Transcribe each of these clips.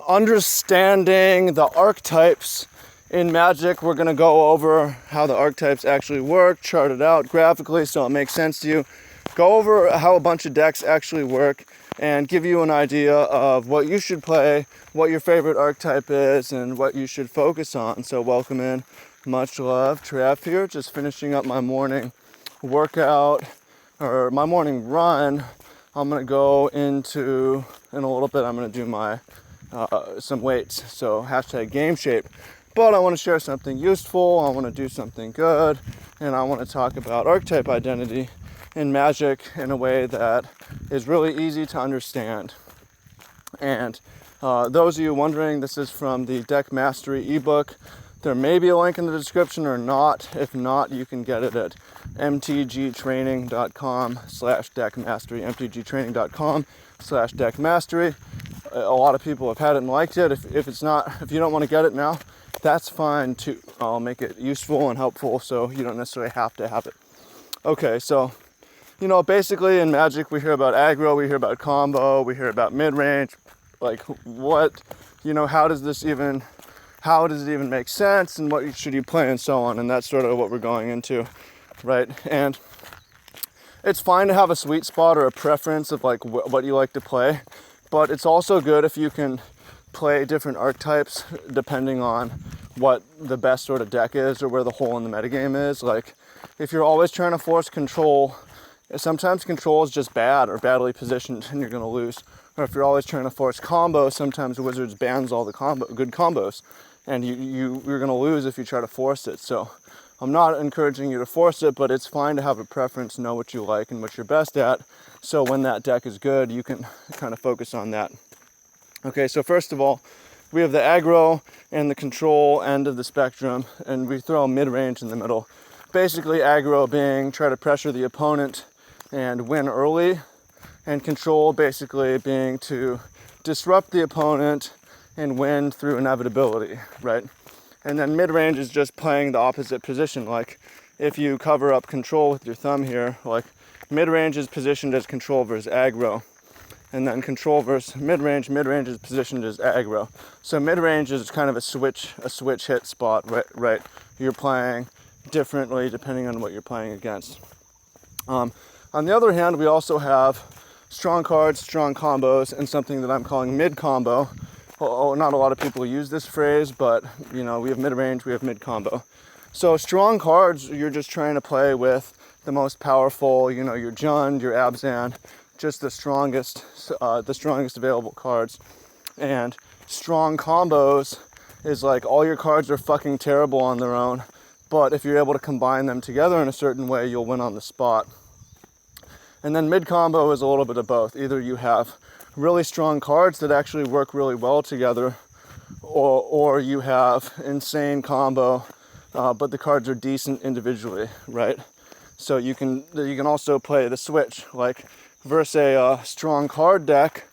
understanding the archetypes in Magic. We're going to go over how the archetypes actually work, chart it out graphically so it makes sense to you. Go over how a bunch of decks actually work and give you an idea of what you should play, what your favorite archetype is, and what you should focus on. So welcome in, much love, Trav here, just finishing up my morning workout, or my morning run. I'm gonna go into, in a little bit, I'm gonna do my, some weights, so hashtag game shape. But I wanna share something useful, I wanna do something good, and I wanna talk about archetype identity in Magic in a way that is really easy to understand. And those of you wondering, this is from the Deck Mastery ebook. There may be a link in the description or not. If not, you can get it at mtgtraining.com/deckmastery, mtgtraining.com/deckmastery. A lot of people have had it and liked it. If you don't want to get it now, that's fine too. I'll make it useful and helpful so you don't necessarily have to have it. Okay, so basically in Magic, we hear about aggro, we hear about combo, we hear about mid-range. Like what, how does it even make sense, and what should you play, and so on. And that's sort of what we're going into, right? And it's fine to have a sweet spot or a preference of like what you like to play, but it's also good if you can play different archetypes depending on what the best sort of deck is or where the hole in the metagame is. Like if you're always trying to force control, sometimes control is just bad or badly positioned and you're going to lose. Or if you're always trying to force combo, sometimes Wizards bans all the good combos, and you're going to lose if you try to force it. So I'm not encouraging you to force it, but it's fine to have a preference, know what you like and what you're best at, so when that deck is good, you can kind of focus on that. Okay, so first of all, we have the aggro and the control end of the spectrum, and we throw mid-range in the middle. Basically, aggro being try to pressure the opponent and win early, and control basically being to disrupt the opponent and win through inevitability, right? And then mid-range is just playing the opposite position. Like if you cover up control with your thumb here, like mid-range is positioned as control versus aggro, and then control versus mid-range is positioned as aggro. So mid-range is kind of a switch hit spot, right? You're playing differently depending on what you're playing against. On the other hand, we also have strong cards, strong combos, and something that I'm calling mid-combo. Not a lot of people use this phrase, but we have mid-range, we have mid-combo. So strong cards, you're just trying to play with the most powerful, your Jund, your Abzan, just the strongest available cards. And strong combos is like all your cards are fucking terrible on their own, but if you're able to combine them together in a certain way, you'll win on the spot. And then mid-combo is a little bit of both. Either you have really strong cards that actually work really well together, or you have insane combo, but the cards are decent individually, right? So you can also play the switch, like versus a strong card deck,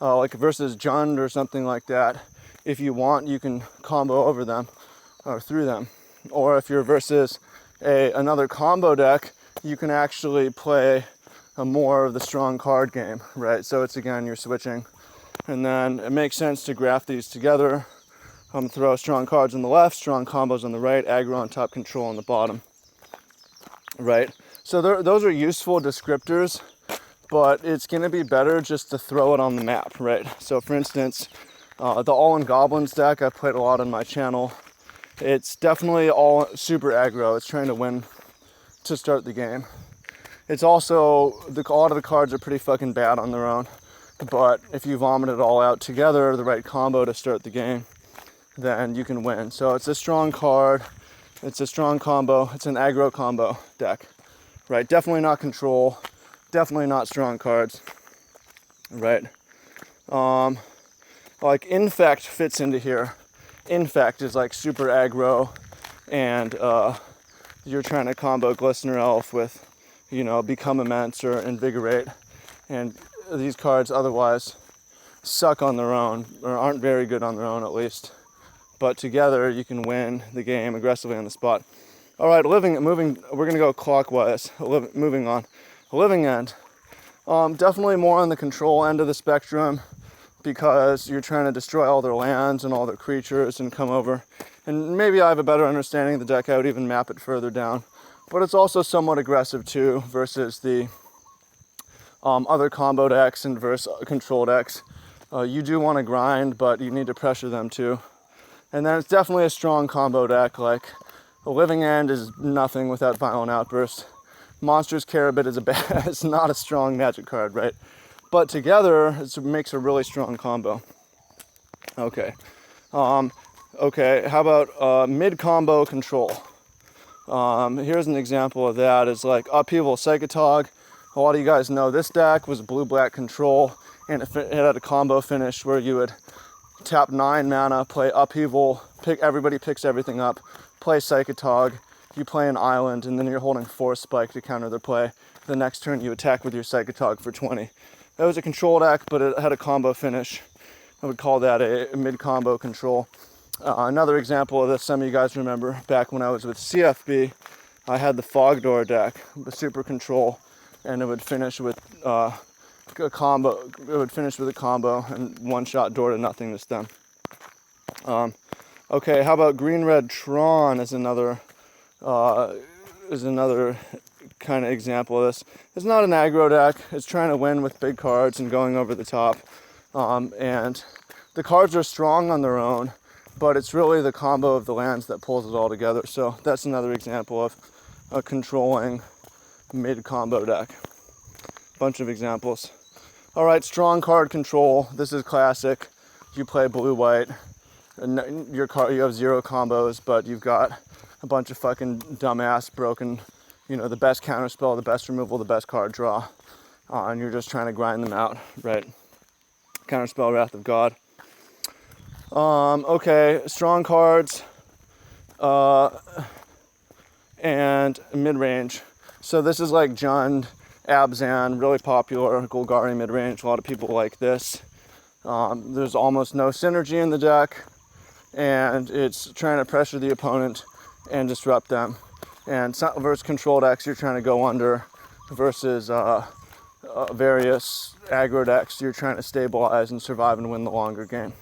like versus Jund or something like that. If you want, you can combo over them or through them. Or if you're versus another combo deck, you can actually play more of the strong card game, right? So it's, again, you're switching. And then it makes sense to graph these together. Throw strong cards on the left, strong combos on the right, aggro on top, control on the bottom, right? So those are useful descriptors, but it's going to be better just to throw it on the map, right? So for instance, the All-in Goblins deck, I've played a lot on my channel. It's definitely all super aggro. It's trying to win to start the game. It's also, a lot of the cards are pretty fucking bad on their own, but if you vomit it all out together, the right combo to start the game, then you can win. So it's a strong card, it's a strong combo, it's an aggro combo deck, right? Definitely not control, definitely not strong cards, right? Like Infect fits into here. Infect is like super aggro, and you're trying to combo Glistener Elf with Become Immense or Invigorate, and these cards otherwise suck on their own, or aren't very good on their own at least, but together you can win the game aggressively on the spot. All right, we're gonna go clockwise, moving on. Living End, definitely more on the control end of the spectrum, because you're trying to destroy all their lands and all their creatures and come over. And maybe I have a better understanding of the deck, I would even map it further down. But it's also somewhat aggressive too, versus the other combo decks and versus control decks. You do want to grind, but you need to pressure them too. And then it's definitely a strong combo deck, like a Living End is nothing without Violent Outburst. Monstrous Carabid is it's not a strong Magic card, right? But together, it makes a really strong combo. Okay. Okay, how about mid-combo control? Here's an example of that. It's like Upheaval Psychotog. A lot of you guys know this deck was blue-black control, and it had a combo finish where you would tap 9 mana, play Upheaval, everybody picks everything up, play Psychotog, you play an island, and then you're holding Force Spike to counter their play. The next turn you attack with your Psychotog for 20. That was a control deck, but it had a combo finish. I would call that a mid-combo control. Another example of this, some of you guys remember, back when I was with CFB, I had the Fogdoor deck, the super control, and it would finish with a combo. It would finish with a combo and one-shot door to nothing this time. Okay, how about Green-Red Tron is another kind of example of this. It's not an aggro deck. It's trying to win with big cards and going over the top. And the cards are strong on their own, but it's really the combo of the lands that pulls it all together. So that's another example of a controlling mid-combo deck. Bunch of examples. All right, strong card control. This is classic. You play blue-white, and you have 0 combos, but you've got a bunch of fucking dumbass broken, the best counterspell, the best removal, the best card draw, and you're just trying to grind them out, right? Counterspell, Wrath of God. Okay, strong cards, and mid-range. So this is like Jund, Abzan, really popular, Golgari mid-range. A lot of people like this. There's almost no synergy in the deck, and it's trying to pressure the opponent and disrupt them. And versus control decks, you're trying to go under, versus various aggro decks, you're trying to stabilize and survive and win the longer game.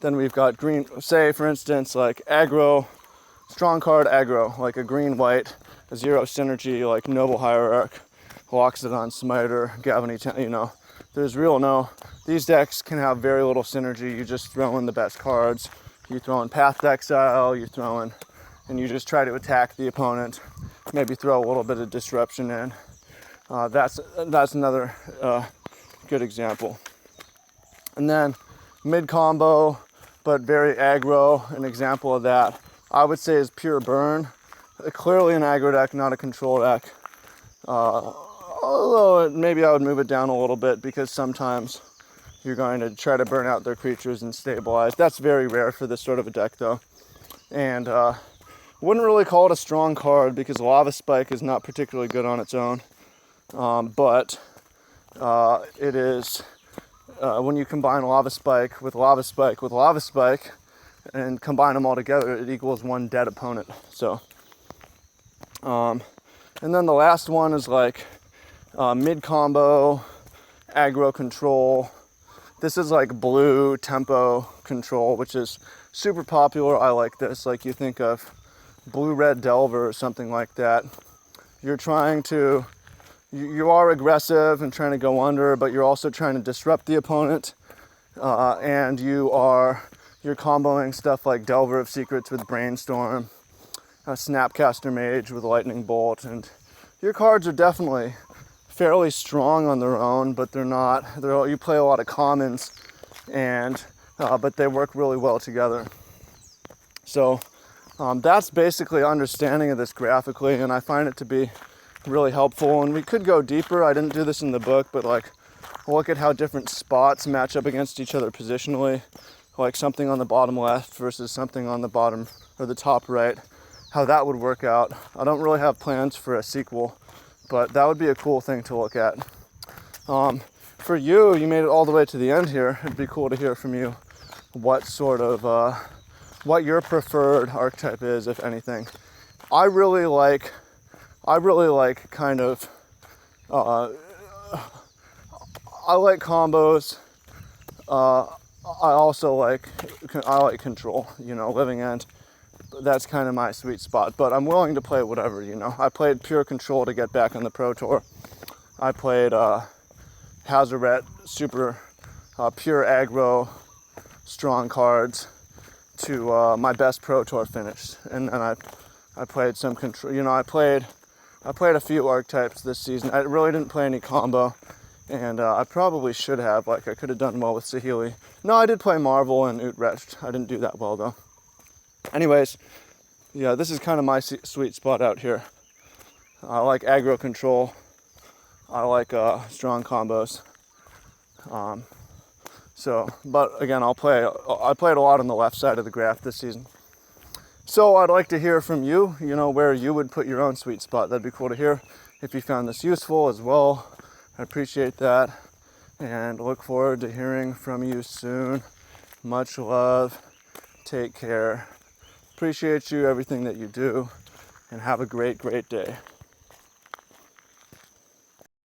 Then we've got green, say for instance, like aggro, strong card aggro, like a green-white, a 0 synergy, like Noble Hierarch, Loxodon Smiter, Gavany, these decks can have very little synergy. You just throw in the best cards. You throw in Path to Exile, and you just try to attack the opponent, maybe throw a little bit of disruption in. That's another good example. And then mid-combo, but very aggro, an example of that, I would say is Pure Burn. Clearly an aggro deck, not a control deck. Although maybe I would move it down a little bit, because sometimes you're going to try to burn out their creatures and stabilize. That's very rare for this sort of a deck though. And wouldn't really call it a strong card, because Lava Spike is not particularly good on its own. But it is, when you combine Lava Spike with Lava Spike with Lava Spike and combine them all together, it equals 1 dead opponent. So, and then the last one is like mid-combo, aggro control. This is like blue tempo control, which is super popular. I like this. Like you think of blue-red Delver or something like that. You're trying to, you are aggressive and trying to go under, but you're also trying to disrupt the opponent. And you're comboing stuff like Delver of Secrets with Brainstorm, Snapcaster Mage with Lightning Bolt, and your cards are definitely fairly strong on their own, but you play a lot of commons, and but they work really well together. So that's basically understanding of this graphically, and I find it to be really helpful. And we could go deeper. I didn't do this in the book, but like look at how different spots match up against each other positionally, like something on the bottom left versus something on the bottom or the top right, how that would work out. I don't really have plans for a sequel, but that would be a cool thing to look at. For you made it all the way to the end here. It'd be cool to hear from you what sort of, what your preferred archetype is, if anything. I really like kind of, I like combos. I also like control, you know, living end. That's kind of my sweet spot, but I'm willing to play whatever, you know. I played pure control to get back on the Pro Tour. I played Hazoret, super pure aggro, strong cards to my best Pro Tour finish. And then I played some control, you know, I played a few archetypes this season. I really didn't play any combo, and I probably should have, like I could have done well with Saheeli. No, I did play Marvel and Utrecht. I didn't do that well though. Anyways, yeah, this is kind of my sweet spot out here. I like aggro control. I like strong combos. But again, I played a lot on the left side of the graph this season. So I'd like to hear from you, you know, where you would put your own sweet spot. That'd be cool to hear if you found this useful as well. I appreciate that, and look forward to hearing from you soon. Much love. Take care. Appreciate you, everything that you do, and have a great, great day.